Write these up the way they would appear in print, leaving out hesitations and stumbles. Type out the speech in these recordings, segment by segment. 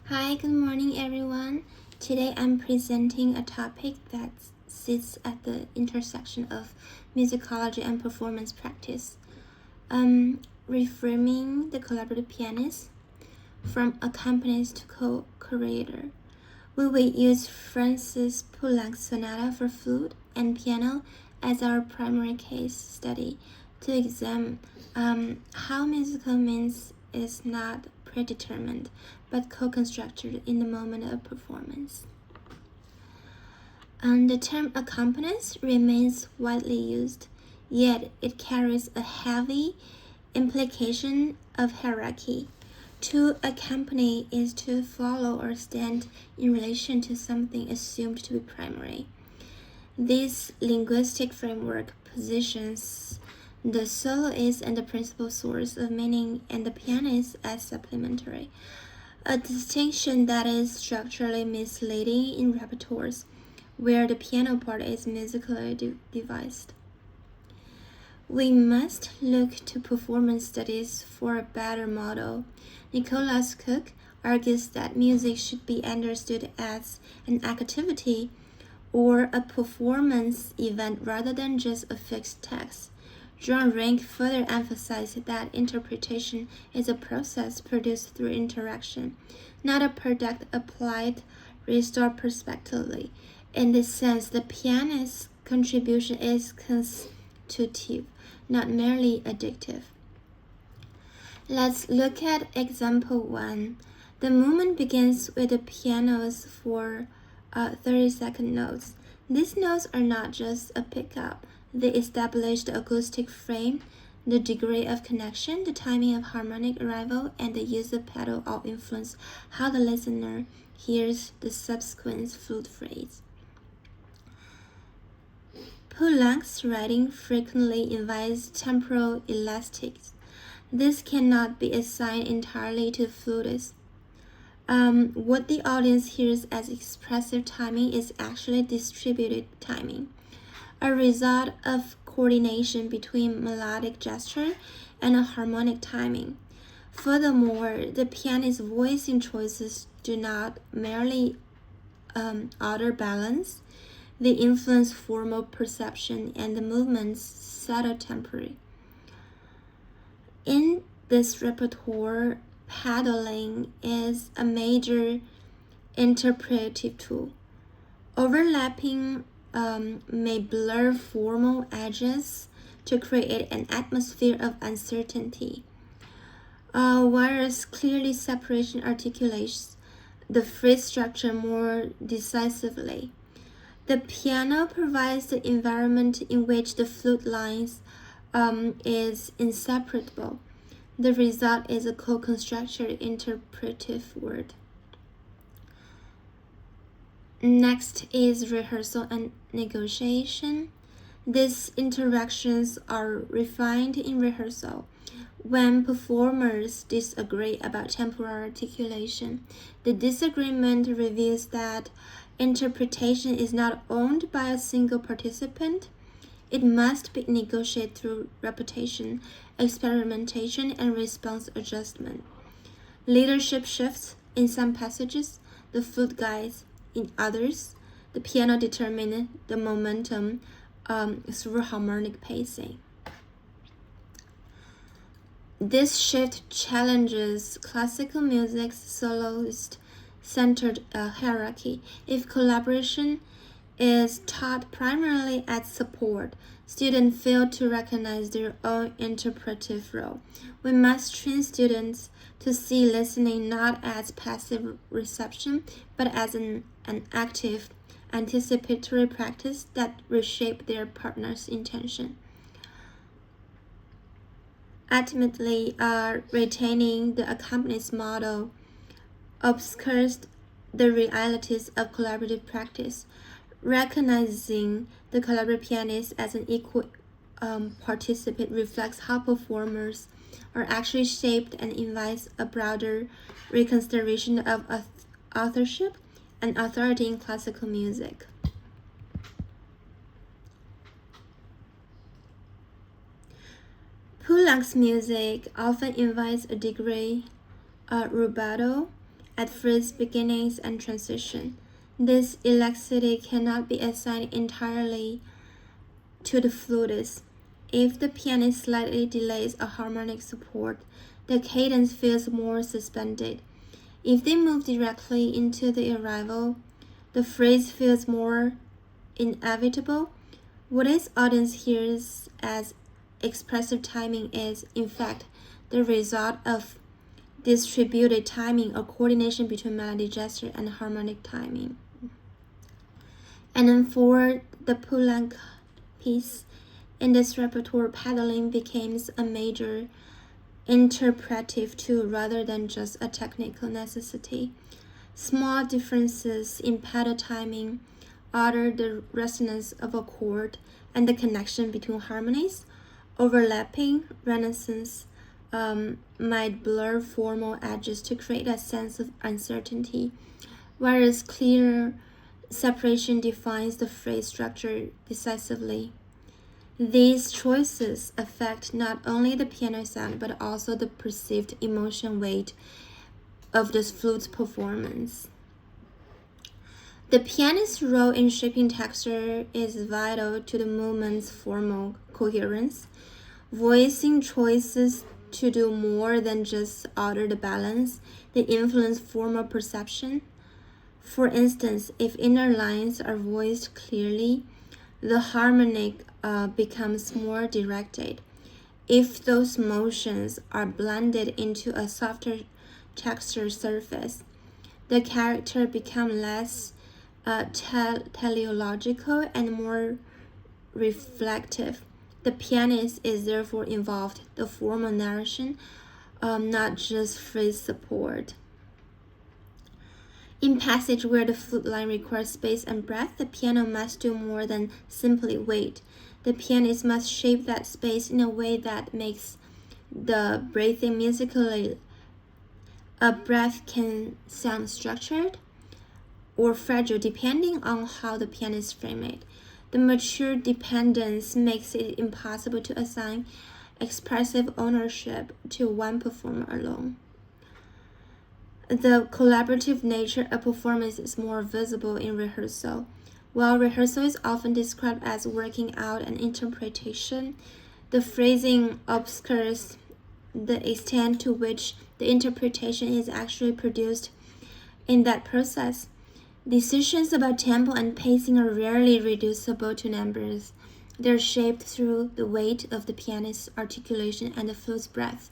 Hi, good morning, everyone. Today I'm presenting a topic that sits at the intersection of musicology and performance practice. Reframing the collaborative pianist from accompanist to co-creator. We will use Francis Poulenc's Sonata for flute and piano as our primary case study to examine how musical means is not predetermined but co-constructed in the moment of performance. The term accompanist remains widely used, yet it carries a heavy implication of hierarchy. To accompany is to follow or stand in relation to something assumed to be primary. This linguistic framework positions the soloist and the principal source of meaning and the pianist as supplementary, a distinction that is structurally misleading in repertoires where the piano part is musically devised. We must look to performance studies for a better model. Nicholas Cook argues that music should be understood as an activity or a performance event rather than just a fixed text. John Rank further emphasized that interpretation is a process produced through interaction, not a product applied restored prospectively. In this sense, the pianist's contribution is constitutive, not merely addictive. Let's look at example 1. The movement begins with the piano's 30-second notes. These notes are not just a pickup. They establish the acoustic frame, the degree of connection, the timing of harmonic arrival, and the use of pedal all influence how the listener hears the subsequent flute phrase. Poulenc's writing frequently invites temporal elastics. This cannot be assigned entirely to flutists. What the audience hears as expressive timing is actually distributed timing, a result of coordination between melodic gesture and a harmonic timing. Furthermore, the pianist's voicing choices do not merely alter balance, they influence formal perception and the movement's subtle tempo. In this repertoire, pedaling is a major interpretive tool. Overlapping may blur formal edges to create an atmosphere of uncertainty, whereas clearly separation articulates the phrase structure more decisively. The piano provides the environment in which the flute lines is inseparable. The result is a co-constructed interpretive word. Next is rehearsal and negotiation. These interactions are refined in rehearsal. When performers disagree about temporal articulation, the disagreement reveals that interpretation is not owned by a single participant. It must be negotiated through repetition, experimentation, and response adjustment. Leadership shifts in some passages, the flute guides in others. The piano determines the momentum through harmonic pacing. This shift challenges classical music's soloist-centered hierarchy. If collaboration is taught primarily as support, students fail to recognize their own interpretive role. We must train students to see listening not as passive reception, but as an active, anticipatory practice that reshapes their partner's intention. Ultimately, retaining the accompanist model obscures the realities of collaborative practice. Recognizing the collaborative pianist as an equal participant reflects how performers are actually shaped and invites a broader reconsideration of authorship and authority in classical music. Poulenc's music often invites a degree rubato, at phrase beginnings and transition. This elasticity cannot be assigned entirely to the flutist. If the pianist slightly delays a harmonic support, the cadence feels more suspended. If they move directly into the arrival, the phrase feels more inevitable. What this audience hears as expressive timing is, in fact, the result of distributed timing or coordination between melody, gesture, and harmonic timing. And then for the Poulenc piece, in this repertoire, paddling becomes a major interpretive tool rather than just a technical necessity. Small differences in pedal timing alter the resonance of a chord and the connection between harmonies. Overlapping resonance might blur formal edges to create a sense of uncertainty, whereas clear separation defines the phrase structure decisively. These choices affect not only the piano sound but also the perceived emotion weight of the flute's performance. The pianist's role in shaping texture is vital to the movement's formal coherence. Voicing choices to do more than just alter the balance, they influence formal perception. For instance, if inner lines are voiced clearly, the harmonic becomes more directed. If those motions are blended into a softer texture surface, the character becomes less teleological and more reflective. The pianist is therefore involved, the formal narration, not just phrase support. In passage where the flute line requires space and breath, the piano must do more than simply wait. The pianist must shape that space in a way that makes the breathing musically. A breath can sound structured or fragile depending on how the pianist frames it. The mature dependence makes it impossible to assign expressive ownership to one performer alone. The collaborative nature of performance is more visible in rehearsal. While rehearsal is often described as working out an interpretation, the phrasing obscures the extent to which the interpretation is actually produced in that process. Decisions about tempo and pacing are rarely reducible to numbers. They're shaped through the weight of the pianist's articulation and the flute's breath.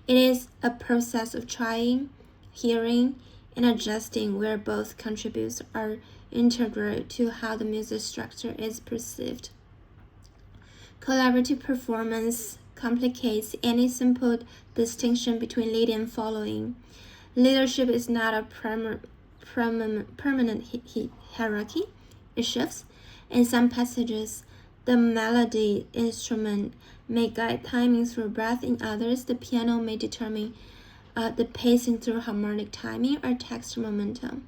It is a process of trying, hearing, and adjusting where both contributes are integral to how the music structure is perceived. Collaborative performance complicates any simple distinction between leading and following. Leadership is not a permanent hierarchy. It shifts. In some passages, the melody instrument may guide timing through breath. In others, the piano may determine the pacing through harmonic timing or texture momentum.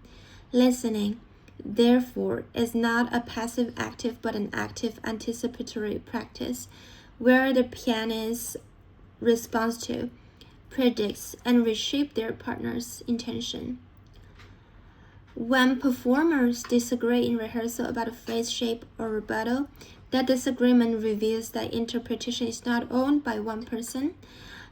Listening, therefore, is not a passive active but an active anticipatory practice where the pianist responds to, predicts, and reshapes their partner's intention. When performers disagree in rehearsal about a phrase shape or rubato, that disagreement reveals that interpretation is not owned by one person.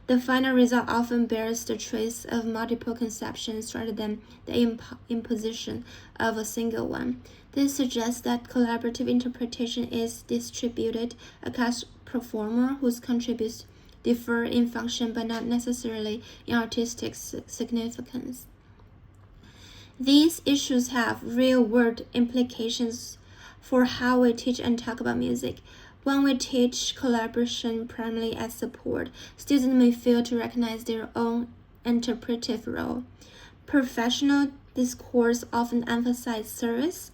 The final result often bears the trace of multiple conceptions rather than the imposition of a single one. This suggests that collaborative interpretation is distributed across performers whose contributes differ in function but not necessarily in artistic significance. These issues have real-world implications for how we teach and talk about music. When we teach collaboration primarily as support, students may fail to recognize their own interpretive role. Professional discourse often emphasizes service,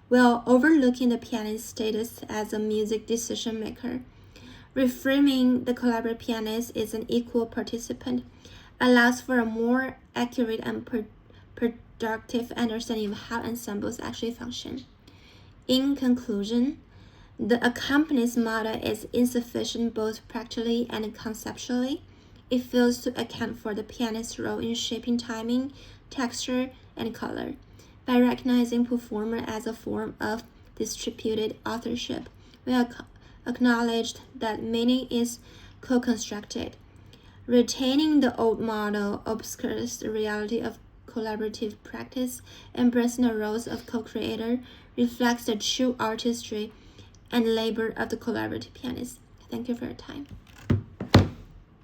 while overlooking the pianist's status as a music decision maker. Reframing the collaborative pianist as an equal participant allows for a more accurate and productive understanding of how ensembles actually function. In conclusion, the accompanist model is insufficient both practically and conceptually. It fails to account for the pianist's role in shaping timing, texture, and color. By recognizing performer as a form of distributed authorship, we acknowledged that meaning is co-constructed. Retaining the old model obscures the reality of collaborative practice. Embracing the roles of co-creator reflects the true artistry and labor of the collaborative pianist. Thank you for your time.